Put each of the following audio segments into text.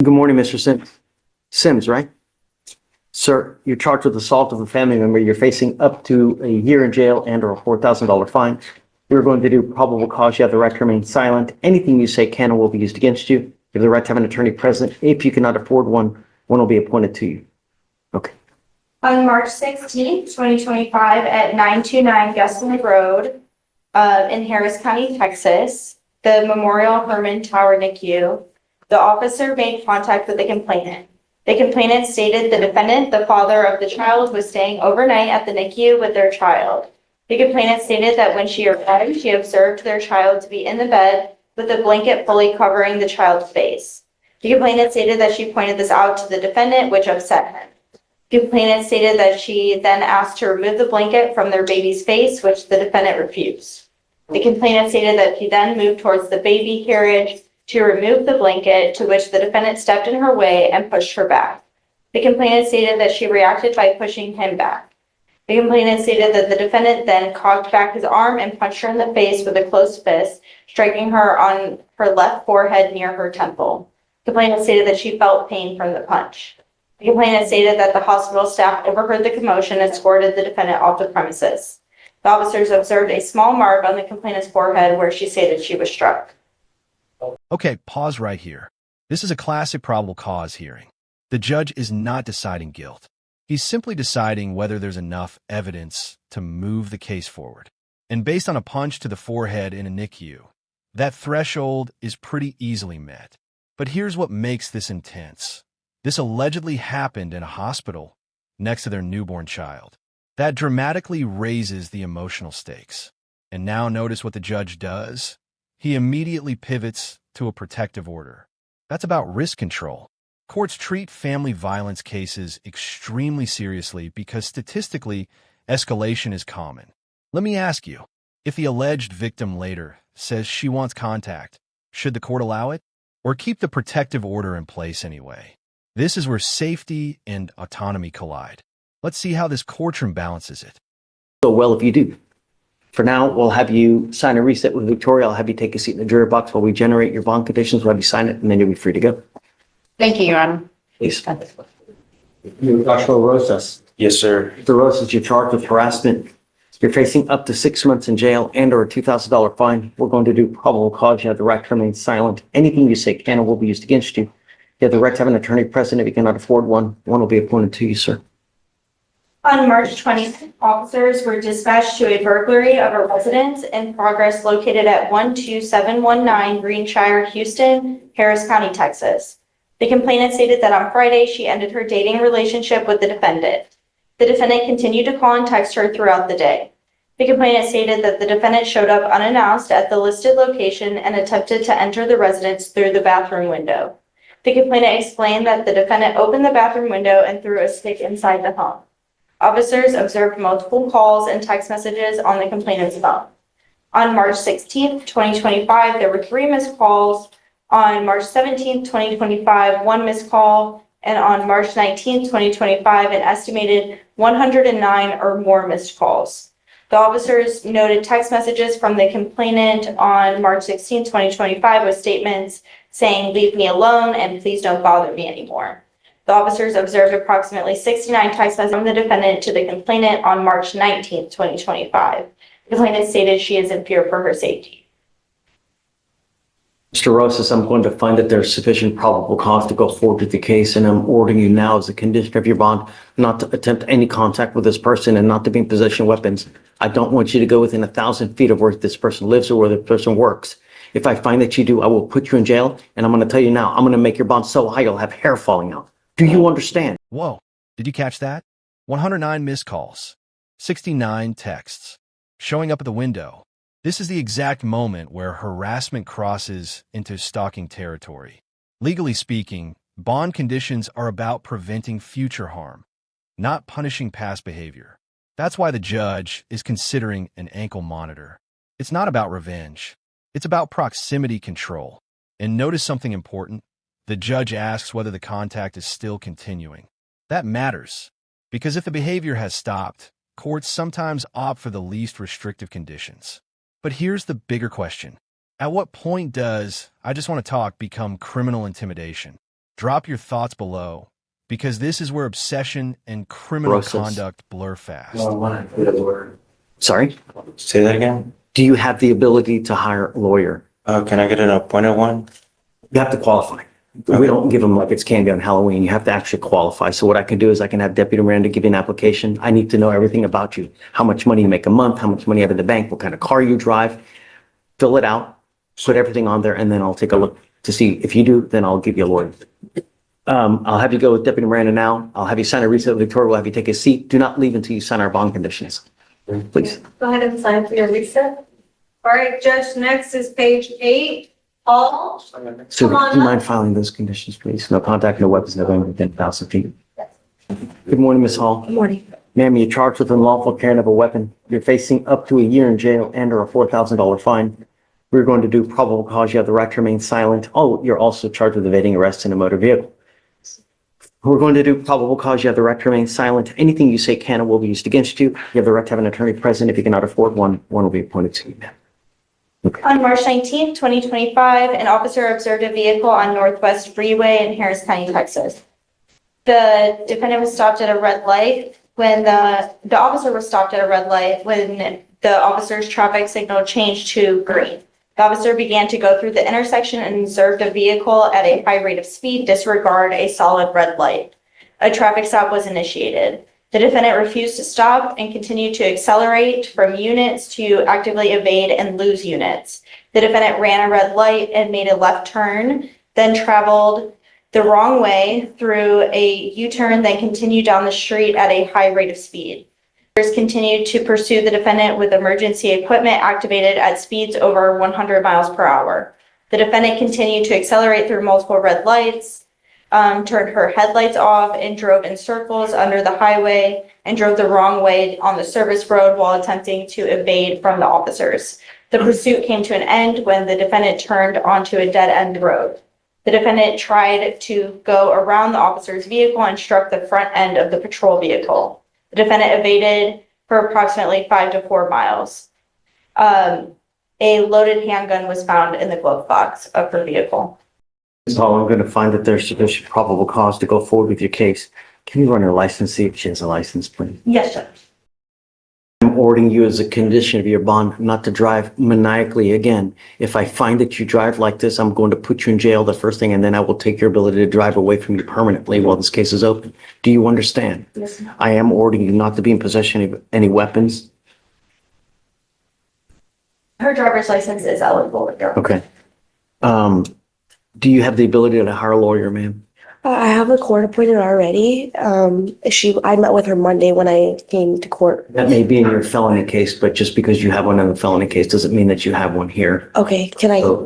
Good morning, Mr. Sims. Sims, right? Sir, you're charged with assault of a family member. You're facing up to a year in jail and or a $4,000 fine. You're going to do probable cause. You have the right to remain silent. Anything you say can or will be used against you. You have the right to have an attorney present. If you cannot afford one, one will be appointed to you. Okay. On March 16th, 2025 at 929 Gessling Road in Harris County, Texas, the Memorial Herman Tower NICU, the officer made contact with the complainant. The complainant stated the defendant, the father of the child, was staying overnight at the NICU with their child. The complainant stated that when she arrived, she observed their child to be in the bed with a blanket fully covering the child's face. The complainant stated that she pointed this out to the defendant, which upset him. The complainant stated that she then asked to remove the blanket from their baby's face, which the defendant refused. The complainant stated that she then moved towards the baby carriage to remove the blanket, to which the defendant stepped in her way and pushed her back. The complainant stated that she reacted by pushing him back. The complainant stated that the defendant then cocked back his arm and punched her in the face with a closed fist, striking her on her left forehead near her temple. The complainant stated that she felt pain from the punch. The complainant stated that the hospital staff overheard the commotion and escorted the defendant off the premises. The officers observed a small mark on the complainant's forehead where she stated she was struck. Okay, pause right here. This is a classic probable cause hearing. The judge is not deciding guilt. He's simply deciding whether there's enough evidence to move the case forward. And based on a punch to the forehead in a NICU, that threshold is pretty easily met. But here's what makes this intense. This allegedly happened in a hospital next to their newborn child. That dramatically raises the emotional stakes. And now notice what the judge does. He immediately pivots to a protective order. That's about risk control. Courts treat family violence cases extremely seriously because statistically, escalation is common. Let me ask you, if the alleged victim later says she wants contact, should the court allow it? Or keep the protective order in place anyway? This is where safety and autonomy collide. Let's see how this courtroom balances it. So well if you do. For now, we'll have you sign a reset with Victoria. I'll have you take a seat in the jury box while we generate your bond conditions. We'll have you sign it, and then you'll be free to go. Thank you, Your Honor. Please. You, Joshua Rosas. Yes, sir. Mr. Rosas, you're charged with harassment. You're facing up to 6 months in jail and or a $2,000 fine. We're going to do probable cause. You have the right to remain silent. Anything you say can or will be used against you. You have the right to have an attorney present. If you cannot afford one, one will be appointed to you, sir. On March 20th, officers were dispatched to a burglary of a residence in progress located at 12719 Greenshire, Houston, Harris County, Texas. The complainant stated that on Friday she ended her dating relationship with the defendant. The defendant continued to call and text her throughout the day. The complainant stated that the defendant showed up unannounced at the listed location and attempted to enter the residence through the bathroom window. The complainant explained that the defendant opened the bathroom window and threw a stick inside the home. Officers observed multiple calls and text messages on the complainant's phone. On March 16th, 2025, there were 3 missed calls. On March 17th, 2025, 1 missed call. And on March 19th, 2025, an estimated 109 or more missed calls. The officers noted text messages from the complainant on March 16th, 2025 with statements saying, "Leave me alone and please don't bother me anymore." The officers observed approximately 69 text messages from the defendant to the complainant on March 19th, 2025. The complainant stated she is in fear for her safety. Mr. Rosas, I'm going to find that there's sufficient probable cause to go forward with the case, and I'm ordering you now as a condition of your bond not to attempt any contact with this person and not to be in possession of weapons. I don't want you to go within 1,000 feet of where this person lives or where the person works. If I find that you do, I will put you in jail, and I'm going to tell you now, I'm going to make your bond so high you'll have hair falling out. Do you understand? Whoa, did you catch that? 109 missed calls, 69 texts, showing up at the window. This is the exact moment where harassment crosses into stalking territory. Legally speaking, bond conditions are about preventing future harm, not punishing past behavior. That's why the judge is considering an ankle monitor. It's not about revenge. It's about proximity control. And notice something important. The judge asks whether the contact is still continuing. That matters, because if the behavior has stopped, courts sometimes opt for the least restrictive conditions. But here's the bigger question. At what point does "I just want to talk" become criminal intimidation? Drop your thoughts below, because this is where obsession and criminal Process. conduct blur fast. Sorry? Say that again? Do you have the ability to hire a lawyer? Can I get an appointed one? You have to qualify. We don't give them like it's candy on Halloween. You have to actually qualify. So what I can do is I can have Deputy Miranda give you an application. I need to know everything about you. How much money you make a month, how much money you have in the bank, what kind of car you drive. Fill it out, put everything on there, and then I'll take a look to see if you do, then I'll give you a lawyer. I'll have you go with Deputy Miranda now. I'll have you sign a receipt. Victoria will have you take a seat. Do not leave until you sign our bond conditions. Please. Go ahead and sign for your reset. All right, Judge, next is page 8. Paul? So Come on do you up. mind filing those conditions, please? No contact, no weapons, no going within 1,000 feet. Good morning, Ms. Hall. Good morning. Ma'am, you're charged with unlawful carrying of a weapon. You're facing up to a year in jail and or a $4,000 fine. We're going to do probable cause. You have the right to remain silent. Oh, you're also charged with evading arrest in a motor vehicle. We're going to do probable cause. You have the right to remain silent. Anything you say can or will be used against you. You have the right to have an attorney present. If you cannot afford one, one will be appointed to you, ma'am. On March 19th, 2025, an officer observed a vehicle on Northwest Freeway in Harris County, Texas. The defendant was stopped at a red light when the officer was stopped at a red light when the officer's traffic signal changed to green. The officer began to go through the intersection and observed a vehicle at a high rate of speed disregard a solid red light. A traffic stop was initiated. The defendant refused to stop and continued to accelerate from units to actively evade and lose units. The defendant ran a red light and made a left turn, then traveled the wrong way through a U-turn, then continued down the street at a high rate of speed. Officers continued to pursue the defendant with emergency equipment activated at speeds over 100 miles per hour. The defendant continued to accelerate through multiple red lights, turned her headlights off and drove in circles under the highway and drove the wrong way on the service road while attempting to evade from the officers. The pursuit came to an end when the defendant turned onto a dead-end road. The defendant tried to go around the officer's vehicle and struck the front end of the patrol vehicle. The defendant evaded for approximately 5 to 4 miles. A loaded handgun was found in the glove box of her vehicle. Ms. Hall, I'm going to find that there's sufficient probable cause to go forward with your case. Can you run her license, see if she has a license, please? Yes, Judge. I'm ordering you as a condition of your bond not to drive maniacally again. If I find that you drive like this, I'm going to put you in jail the first thing, and then I will take your ability to drive away from you permanently while this case is open. Do you understand? Yes, ma'am. I am ordering you not to be in possession of any weapons. Her driver's license is eligible with her. Okay. Do you have the ability to hire a lawyer, ma'am? I have a court appointed already. I met with her Monday when I came to court. That may be in your felony case, but just because you have one in a felony case doesn't mean that you have one here. Okay,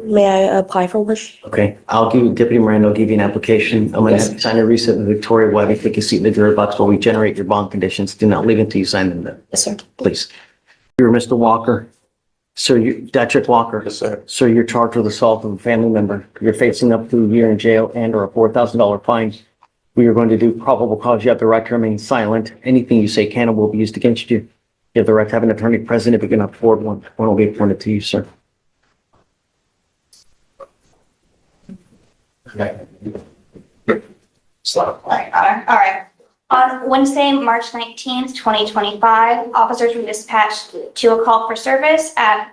may I apply for one? Okay, I'll give you, Deputy Miranda, I'll give you an application. I'm going to have you sign a receipt with Victoria. We'll have you take a seat in the jury box while we generate your bond conditions. Do not leave until you sign them, then, Yes, sir. please. You're Mr. Walker. Sir, Patrick Walker. Yes, sir. Sir, you're charged with assault of a family member. You're facing up to a year in jail and or a $4,000 fine. We are going to do probable cause. You have the right to remain silent. Anything you say can or will be used against you. You have the right to have an attorney present. If you can afford one, one will be appointed to you, sir. All right. On Wednesday, March 19th, 2025, officers were dispatched to a call for service at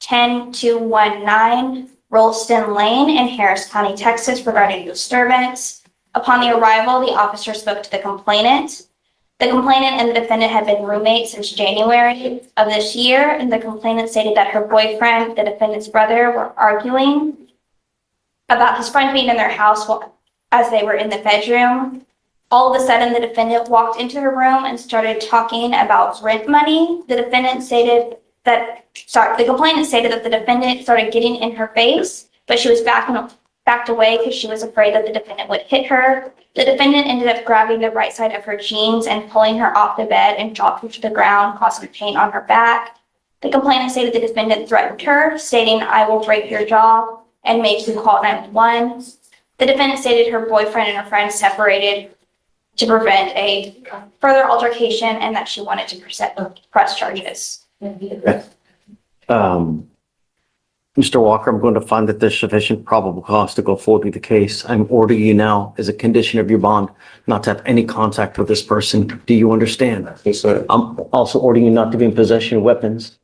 10219 Rollston Lane in Harris County, Texas regarding disturbance. Upon the arrival, the officer spoke to the complainant. The complainant and the defendant had been roommates since January of this year, and the complainant stated that her boyfriend, the defendant's brother, were arguing about his friend being in their house as they were in the bedroom. All of a sudden, the defendant walked into her room and started talking about rent money. The complainant stated that the defendant started getting in her face, but she was backed away because she was afraid that the defendant would hit her. The defendant ended up grabbing the right side of her jeans and pulling her off the bed and dropped her to the ground, causing pain on her back. The complainant stated the defendant threatened her, stating, "I will break your jaw and make you call 911. The defendant stated her boyfriend and her friend separated to prevent a further altercation and that she wanted to press charges. Mr. Walker, I'm going to find that there's sufficient probable cause to go forward with the case. I'm ordering you now as a condition of your bond not to have any contact with this person. Do you understand? Yes, sir. I'm also ordering you not to be in possession of weapons.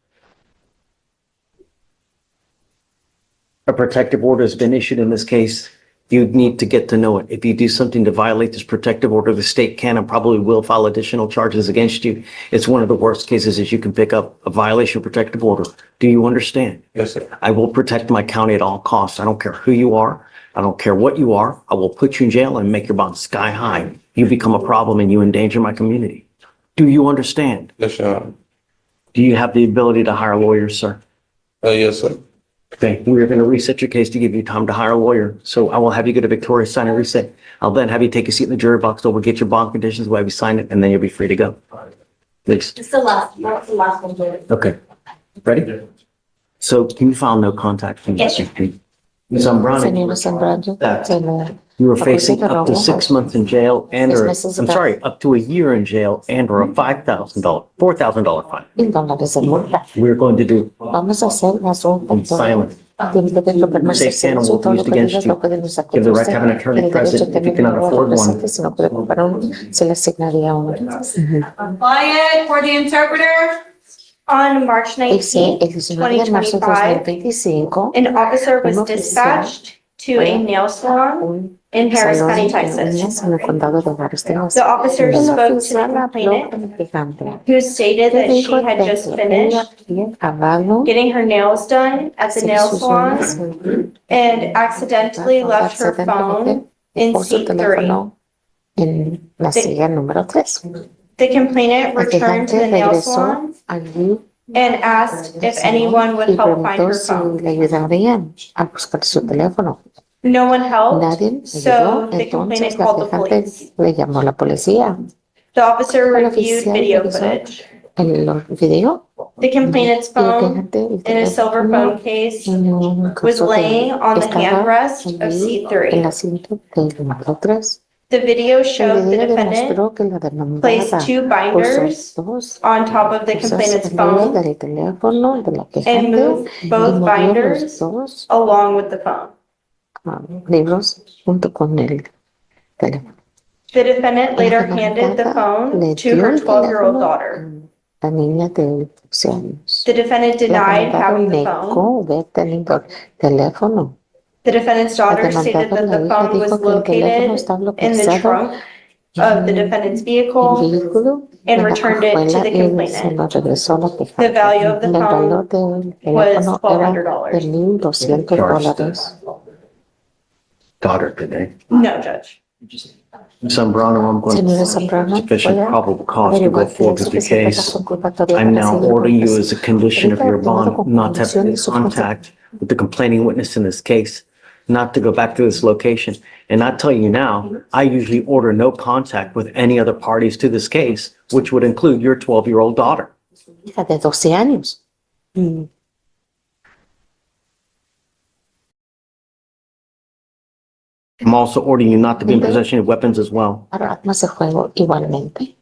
A protective order has been issued in this case. You need to get to know it. If you do something to violate this protective order, the state can and probably will file additional charges against you. It's one of the worst cases that you can pick up, a violation of protective order. Do you understand? Yes, sir. I will protect my county at all costs. I don't care who you are. I don't care what you are. I will put you in jail and make your bond sky high. You become a problem and you endanger my community. Do you understand? Yes, Your Honor. Do you have the ability to hire lawyers, sir? Yes, sir. Okay, we are going to reset your case to give you time to hire a lawyer. So I will have you go to Victoria, sign and reset. I'll then have you take a seat in the jury box. We'll get your bond conditions, we'll have you sign it, and then you'll be free to go. Please. It's the last, that's the last one, Judge. Okay. Ready? So can you file no contact? Yes, sir. Ms. Zambrano, Señora Zambrano, that se le you were facing up to 6 months in jail and or, I'm sorry, up to a year in jail and or a $5,000, $4,000 fine. $1,000 de multa. We're going to do Vamos a hacer las in silence. Tiempo de lo permanecer Safe panel silencio, will todo be lo used que against digas you. lo pueden usar You have the contra right to have an usted. attorney El derecho present. de If you tener cannot un afford one, representante, si no puede comprar uno, se le asignaría uno. Quiet for the interpreter. On March Ese, 19th, el 19 de marzo de 2025, 2025, an officer was un oficial dispatched to a nail salon un in Harris salón County, de Texas. uñas en el condado de Harris, Texas. The officer El spoke to the oficial habló complainant, con el quejante. who stated Que that she dijo had de just que ella finished había acabado getting her nails done at the hacer nail sus salon uñas and accidentally left her phone in dejó su seat 3. teléfono en la silla número 3. The complainant El returned to quejante the nail regresó salon allí and asked if anyone would y help find preguntó her si phone. le ayudarían a buscar su teléfono. No one helped, Nadie le so ayudó, the entonces complainant la called the quejante police. le llamó a la policía. The officer El reviewed oficial video revisó footage. el video The complainant's y el phone quejante, el in a silver teléfono phone case en un was caso laying on the estaba handrest of allí seat en 3. el asiento del número 3. The video El showed the video defendant demostró que la placed demandada 2 puso binders dos on top of the cosas complainant's en medio phone del teléfono de la and quejante moved y both movió los binders dos along with the phone. libros junto con el teléfono. The defendant later La handed the demandada phone le to dio her el 12-year-old teléfono daughter. a la niña de 12 años. The defendant La denied demandada having the phone. negó haber tenido teléfono. The defendant's La daughter stated demandada, that la the hija phone was dijo que el teléfono located estaba in the localizado trunk of the defendant's el vehicle vehículo and en la returned it to cajuela the y se complainant. lo regresó a la The quejante. value of the El phone valor del was teléfono era de $1,200. $1,200. Daughter today. No, Judge. Zambrano, I'm going Señora to Zambrano, sufficient voy a probable cause to go averiguar que forward es with your suficiente case. razón culpatoria I'm para now seguir ordering you con as a condition of Ahorita your tomado bond como not to have condición de any su contact with the complaining witness in this case, not to go back to this location. And I tell you now, I usually order no contact with any other parties to this case, which would include your 12-year-old daughter. hija de 12 años. I'm also ordering you not to be in possession of weapons as well. Para armas de juego igualmente.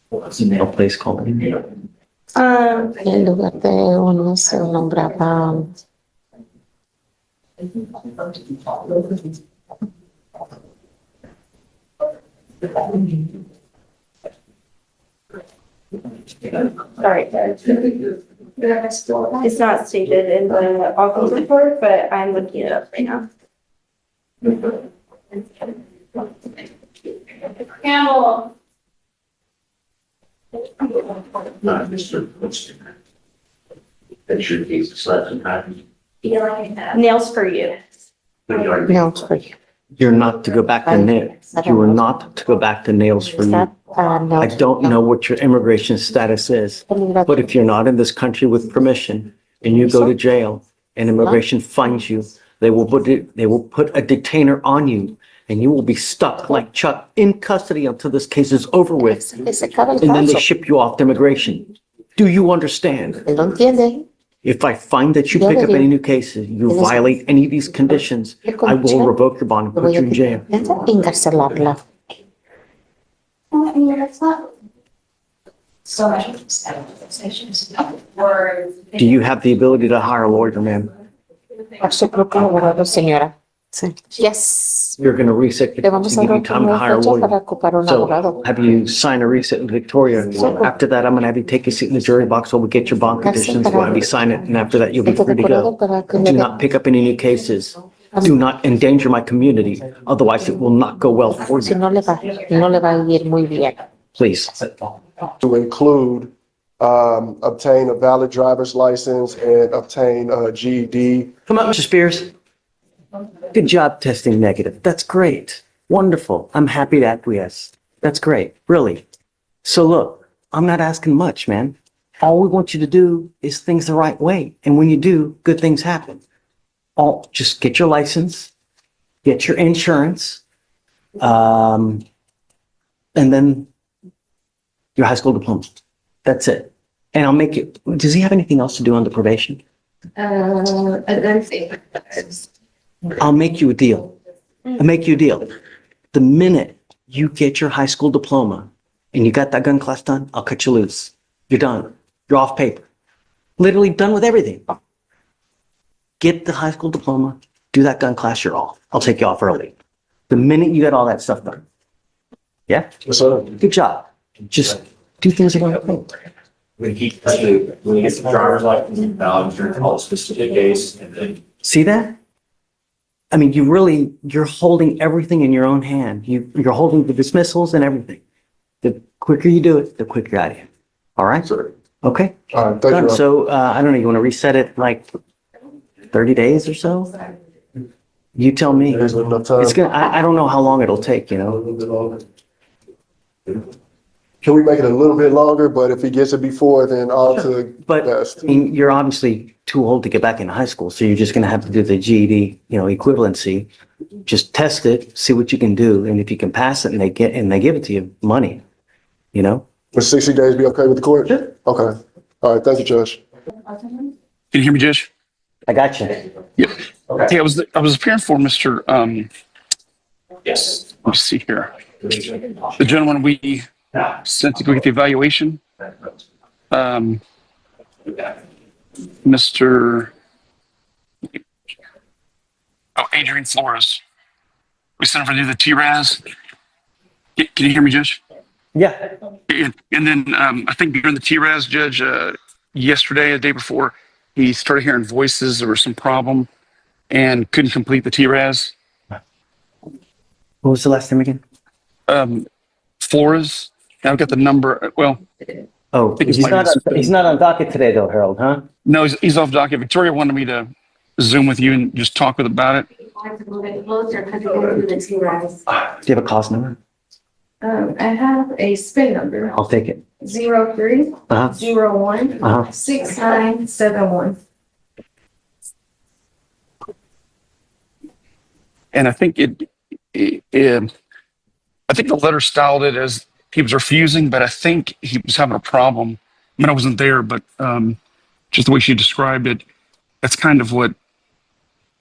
What's the nail place called? El lugar de uno se nombraba Sorry, Judge. It's not stated in the office report, but I'm looking it up right now. Campbell. That's your case, selection package. Nails for you. nails for you. You're not to go back to nails. You are not to go back to nails for you. I Nails. don't know what your immigration status is, but if you're not in this country with permission and you go to jail and immigration finds you, they will put a detainer on you and you will be stuck like Chuck in custody until this case is over with. Que se acaba el And then they caso. ship you off to immigration. Do you understand? Él lo entiende. If I find that you pick up any new cases, you violate any of these conditions, I will revoke your bond and Lo put voy you a in jail. encarcelarla. So much. Or. Do you have the ability to hire a lawyer, ma'am? Por su propio abogado, señora. Sí. Yes. You're going to reset to Le vamos a give dar you time to una hire a fecha para lawyer. ocupar un So abogado. have you signed a reset in Victoria? After that, I'm going to have you take a seat in the jury box while we get your bond conditions. We'll have you sign it, and after that, you'll be Estoy free de to acuerdo go. para que Do le dé. not pick up any new cases. Do not endanger my community, otherwise it will not go well for Si you. no le va a ir muy bien. Please. To include obtain a valid driver's license and obtain a GED. Come up, Mr. Spears. Good job testing negative. That's great. Wonderful. I'm happy to acquiesce. That's great. Really. So look, I'm not asking much, man. All we want you to do is things the right way. And when you do, good things happen. Just get your license, get your insurance, and then your high school diploma. That's it. And I'll make it. Does he have anything else to do on the probation? I don't think. I'll make you a deal. I'll make you a deal. The minute you get your high school diploma and you got that gun class done, I'll cut you loose. You're done. You're off paper. Literally done with everything. Get the high school diploma, do that gun class, you're off. I'll take you off early. The minute you got all that stuff done. Yeah? Yes, sir. Good job. Just do things the right way. When he gets the driver's license, insurance, all specific case, and then. See that? I mean, you're holding everything in your own hand. You're holding the dismissals and everything. The quicker you do it, the quicker you're out of here. All right? Sir. Okay? All right, thank Done. you. So, I don't know, you want to reset it like 30 days or so? You tell me. There's enough time. It's gonna, I don't know how long it'll take, you know? Can we make it a little bit longer, but if he gets it before, then all to But, best. I mean, you're obviously too old to get back into high school, so you're just gonna have to do the GED, equivalency. Just test it, see what you can do, and if you can pass it and they give it to you, money, you know? Would 60 days be okay with the court? Sure. Okay. All right, thank you, Judge. Can you hear me, Judge? I got you. Yep. Hey, I was appearing for Mr. Yes. Let me see here. The gentleman we sent to go get the evaluation. Mr. Adrian Flores. We sent him for to do the TRAS. Can you hear me, Judge? Yeah. And then I think during the TRAS, Judge, yesterday, the day before, he started hearing voices. There was some problem and couldn't complete the TRAS. What was the last name again? Flores. And I've got the number. Well, Oh, think it's he's not on docket today though, Harold, huh? no, he's off docket. Victoria wanted me to Zoom with you and just talk with about it. Do you have a cost number? I have a SPIN number, I'll take it. 03 Uh-huh. 01 Uh-huh. 6971. And I think I think the letter styled it as he was refusing, but I think he was having a problem. I mean, I wasn't there, but just the way she described it, that's kind of what.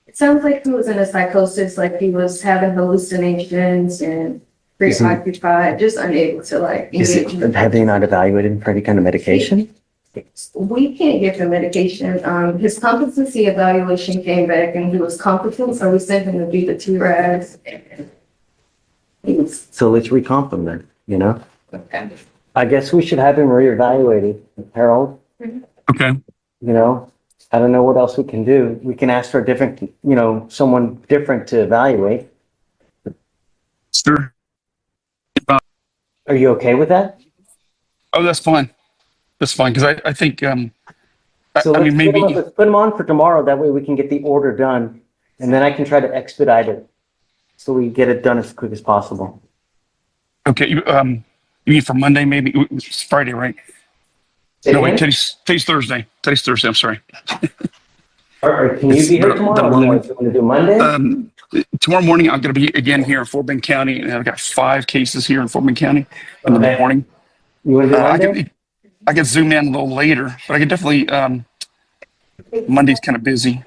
It sounds like he was in a psychosis, like he was having hallucinations and preoccupied, just unable to engage. Have they not evaluated him for any kind of medication? We can't give him medication. His competency evaluation came back and he was competent, so we sent him to do the TRAS. So let's recomp him then, Okay. I guess we should have him reevaluated, Harold. Okay. I don't know what else we can do. We can ask for a different, someone different to evaluate. Sure. Are you okay with that? Oh, that's fine. That's fine. Because I think, So I mean, maybe. let's put him on for tomorrow. That way we can get the order done and then I can try to expedite it. So we get it done as quick as possible. Okay. You mean for Monday, maybe? It's Friday, right? No, wait, today's Thursday. Today's Thursday. I'm sorry. Or can you be here tomorrow? Or you want to do Monday? Tomorrow morning, I'm going to be again here in Fort Bend County, and I've got 5 cases here in Fort Bend County in the morning. You want to do Monday? I could zoom in a little later, but I could definitely. Monday's kind of busy.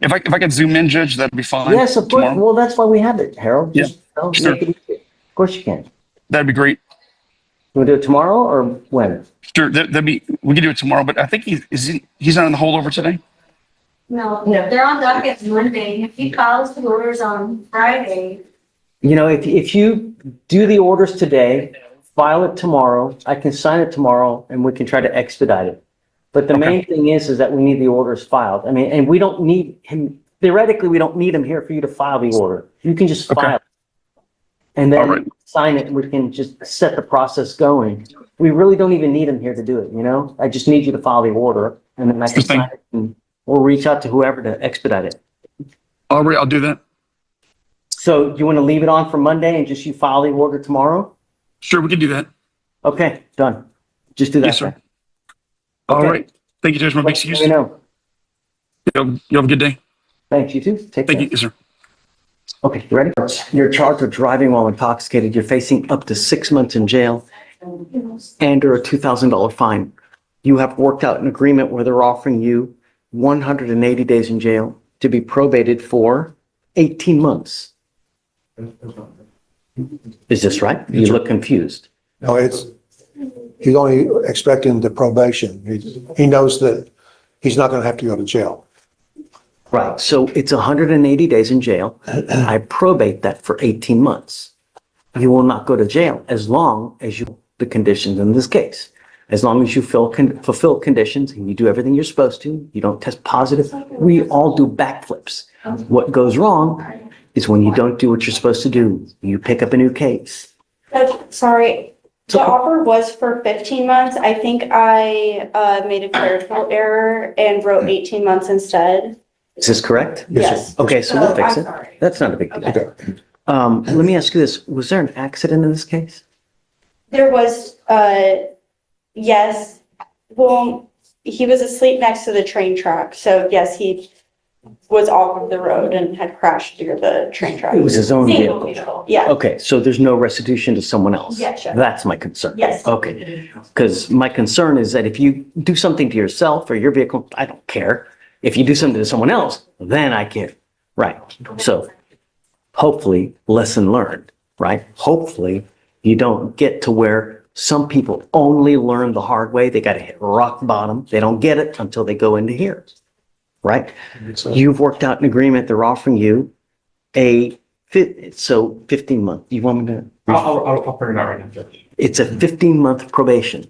If I could zoom in, Judge, that'd be fine. Yes, of course. tomorrow. Well, that's why we have it, Harold. Yeah. Just, Sure. make it easy. Of course you can. That'd be great. You want to do it tomorrow or when? Sure, we can do it tomorrow, but I think he's not on the holdover today? No, they're on docket Monday. If he files the orders on Friday, You know, if you do the orders today, file it tomorrow, I can sign it tomorrow and we can try to expedite it. But the main thing is that we need the orders filed. I mean, and we don't need him, theoretically, we don't need him here for you to file the order. You can just Okay. file it. And All then right. sign it and we can just set the process going. We really don't even need him here to do it, you know? I just need you to file the order and then I can Sure thing. sign it and we'll reach out to whoever to expedite it. All right, I'll do that. So you want to leave it on for Monday and just you file the order tomorrow? Sure, we can do that. Okay, done. Just do that. Yes, sir. then. All Okay. right. Thank you, Judge. My big Let excuse. me know. You have a good day. Thanks, you too. Take Thank care. you, yes, sir. Okay, you ready? You're charged with driving while intoxicated. You're facing up to 6 months in jail and or a $2,000 fine. You have worked out an agreement where they're offering you 180 days in jail to be probated for 18 months. Is this right? You look confused. No, he's only expecting the probation. He knows that he's not going to have to go to jail. Right, so it's 180 days in jail. I probate that for 18 months. You will not go to jail as long as you, the conditions in this case. As long as you fulfill conditions and you do everything you're supposed to, you don't test positive. We all do backflips. What goes wrong is when you don't do what you're supposed to do. You pick up a new case. Sorry, the offer was for 15 months. I think I made a clerical error and wrote 18 months instead. Is this correct? Yes. Okay, so we'll fix I'm it. sorry. That's not a big deal. Okay. Let me ask you this. Was there an accident in this case? There was, yes, well, he was asleep next to the train track. So yes, he was off of the road and had crashed near the train track. It was his own Single vehicle. Yeah, Okay, so there's no restitution to someone else? Yes, sure. That's my concern. Yes. Okay, because my concern is that if you do something to yourself or your vehicle, I don't care. If you do something to someone else, then I care. Right, so hopefully, lesson learned, right? Hopefully, you don't get to where some people only learn the hard way. They got to hit rock bottom. They don't get it until they go into here, right? You've worked out an agreement. They're offering you a 15 month. You want me to? I'll print it out right now, Judge. It's a 15-month probation.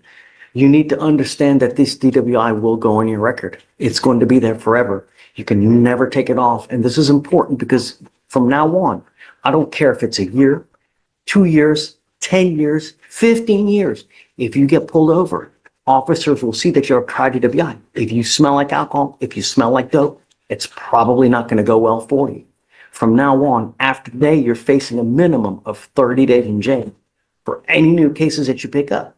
You need to understand that this DWI will go on your record. It's going to be there forever. You can never take it off. And this is important because from now on, I don't care if it's a year, 2 years, 10 years, 15 years. If you get pulled over, officers will see that you're a tried DWI. If you smell like alcohol, if you smell like dope, it's probably not going to go well for you. From now on, after today, you're facing a minimum of 30 days in jail for any new cases that you pick up.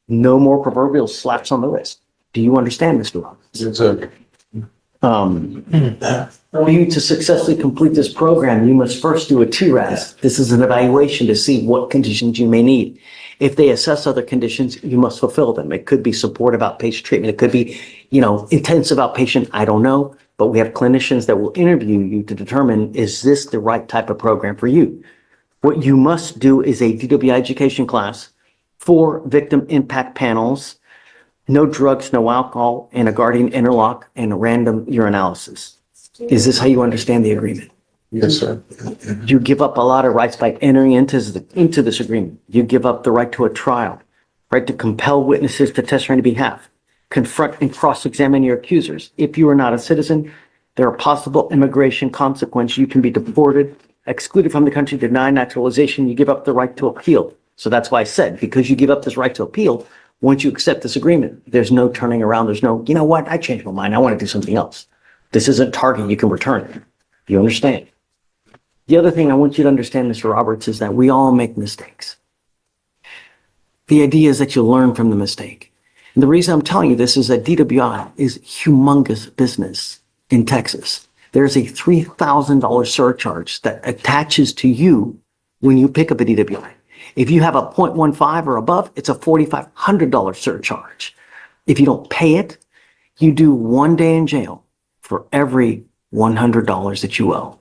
No more proverbial slaps on the wrist. Do you understand, Mr. Roberts? Yes, sir. For you to successfully complete this program, you must first do a TRAS. This is an evaluation to see what conditions you may need. If they assess other conditions, you must fulfill them. It could be supportive outpatient treatment. It could be, intensive outpatient. I don't know, but we have clinicians that will interview you to determine, is this the right type of program for you? What you must do is a DWI education class, 4 victim impact panels, no drugs, no alcohol, and a guardian interlock and a random urinalysis. Is this how you understand the agreement? Yes, sir. You give up a lot of rights by entering into this agreement. You give up the right to a trial, right to compel witnesses to testify on your behalf, confront and cross-examine your accusers. If you are not a citizen, there are possible immigration consequences. You can be deported, excluded from the country, denied naturalization. You give up the right to appeal. So that's why I said, because you give up this right to appeal, once you accept this agreement, there's no turning around. There's no, you know what, I changed my mind. I want to do something else. This isn't Target. You can return it. You understand? The other thing I want you to understand, Mr. Roberts, is that we all make mistakes. The idea is that you learn from the mistake. And the reason I'm telling you this is that DWI is humongous business in Texas. There's a $3,000 surcharge that attaches to you when you pick up a DWI. If you have a 0.15 or above, it's a $4,500 surcharge. If you don't pay it, you do 1 day in jail for every $100 that you owe.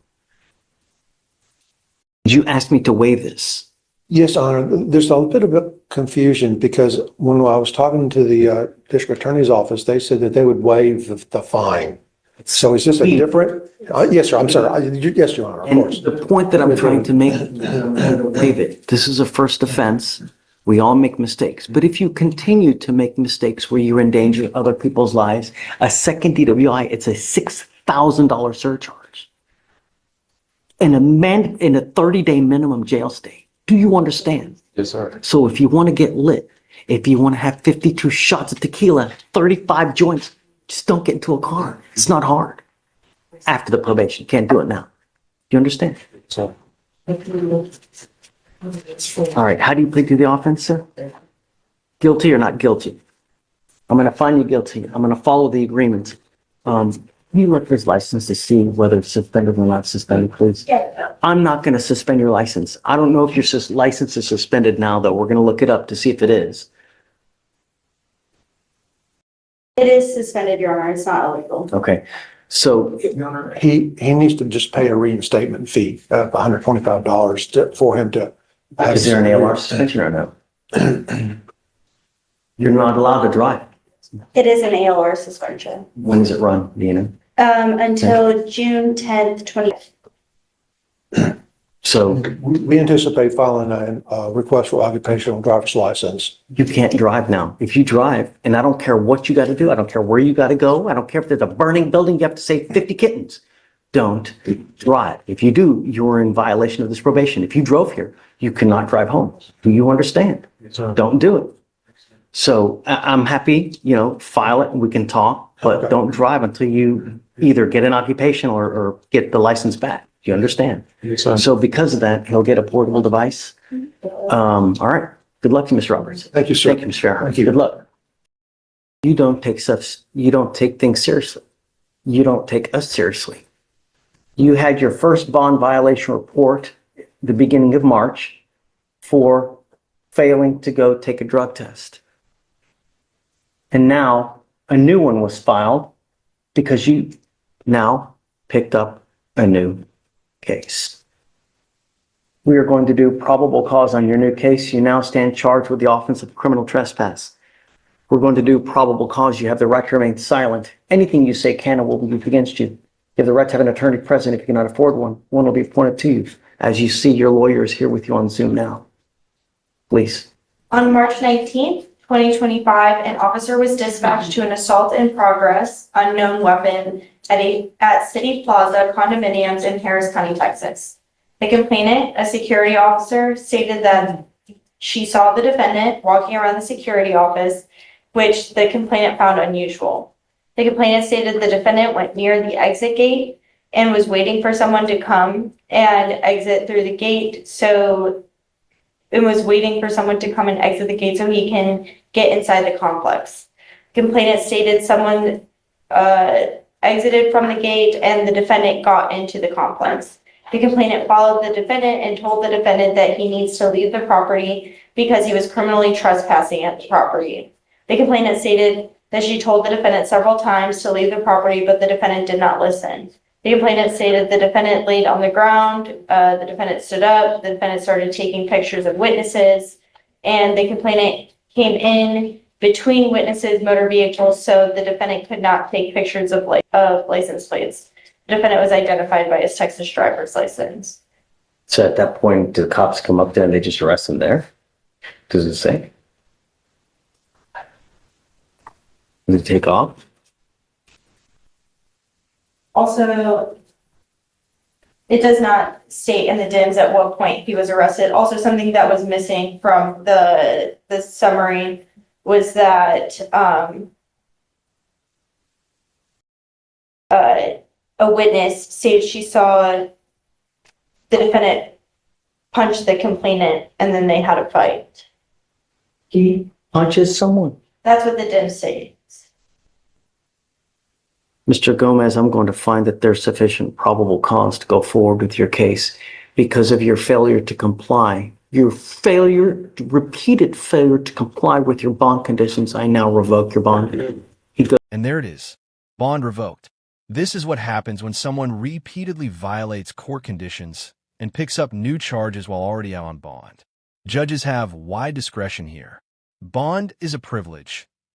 You asked me to waive this. Yes, Honor, there's a bit of confusion because when I was talking to the district attorney's office, they said that they would waive the fine. So is this a different? Yes, sir. I'm sorry. Yes, Your Honor, of And course. the point that I'm trying to make, David, this is a first offense. We all make mistakes. But if you continue to make mistakes where you endanger other people's lives, a second DWI, it's a $6,000 surcharge. And in a 30-day minimum jail stay. Do you understand? Yes, sir. So if you want to get lit, if you want to have 52 shots of tequila, 35 joints, just don't get into a car. It's not hard. After the probation, can't do it now. You understand? So, All right, how do you plead to the offense, sir? Guilty or not guilty? I'm going to find you guilty. I'm going to follow the agreement. You look for his license to see whether it's suspended or not suspended, please. I'm not going to suspend your license. I don't know if your license is suspended now, though. We're going to look it up to see if it is. It is suspended, Your Honor. It's not illegal. Okay, so He needs to just pay a reinstatement fee of $125 for him to. is there an ALR suspension or no? You're not allowed to drive. It is an ALR suspension. When does it run, do you know? Until June 10th, 20. So We anticipate filing a request for occupational driver's license. you can't drive now. If you drive, and I don't care what you got to do, I don't care where you got to go, I don't care if there's a burning building, you have to save 50 kittens. Don't drive. If you do, you're in violation of this probation. If you drove here, you cannot drive home. Do you understand? Don't do it. So I'm happy, file it and we can talk, but don't drive until you either get an occupation or get the license back. Do you understand? So because of that, he'll get a portable device. All right. Good luck to you, Mr. Roberts. Thank you, sir. Thank you, Mr. Fairhurst. Thank you. Good luck. You don't take things seriously. You don't take us seriously. You had your first bond violation report the beginning of March for failing to go take a drug test. And now a new one was filed because you now picked up a new case. We are going to do probable cause on your new case. You now stand charged with the offense of criminal trespass. We're going to do probable cause. You have the right to remain silent. Anything you say can and will be used against you. You have the right to have an attorney present if you cannot afford one. One will be appointed to you. As you see, your lawyer is here with you on Zoom now. Please. On March 19th, 2025, an officer was dispatched to an assault in progress, unknown weapon at City Plaza condominiums in Harris County, Texas. The complainant, a security officer, stated that she saw the defendant walking around the security office, which the complainant found unusual. The complainant stated the defendant went near the exit gate and was waiting for someone to come and exit through the gate. It was waiting for someone to come and exit the gate so he can get inside the complex. Complainant stated someone exited from the gate and the defendant got into the complex. The complainant followed the defendant and told the defendant that he needs to leave the property because he was criminally trespassing at the property. The complainant stated that she told the defendant several times to leave the property, but the defendant did not listen. The complainant stated the defendant laid on the ground, the defendant stood up, the defendant started taking pictures of witnesses, and the complainant came in between witnesses' motor vehicles so the defendant could not take pictures of license plates. The defendant was identified by his Texas driver's license. So at that point, do the cops come up there and they just arrest him there? Does it say? Does it take off? Also, it does not state in the DIMS at what point he was arrested. Also, something that was missing from the summary was that a witness stated she saw the defendant punch the complainant and then they had a fight. He punches someone. That's what the DIMS states. Mr. Gomez, I'm going to find that there's sufficient probable cause to go forward with your case because of your failure to comply. Your repeated failure to comply with your bond conditions. I now revoke your bond. And there it is. Bond revoked. This is what happens when someone repeatedly violates court conditions and picks up new charges while already on bond. Judges have wide discretion here. Bond is a privilege,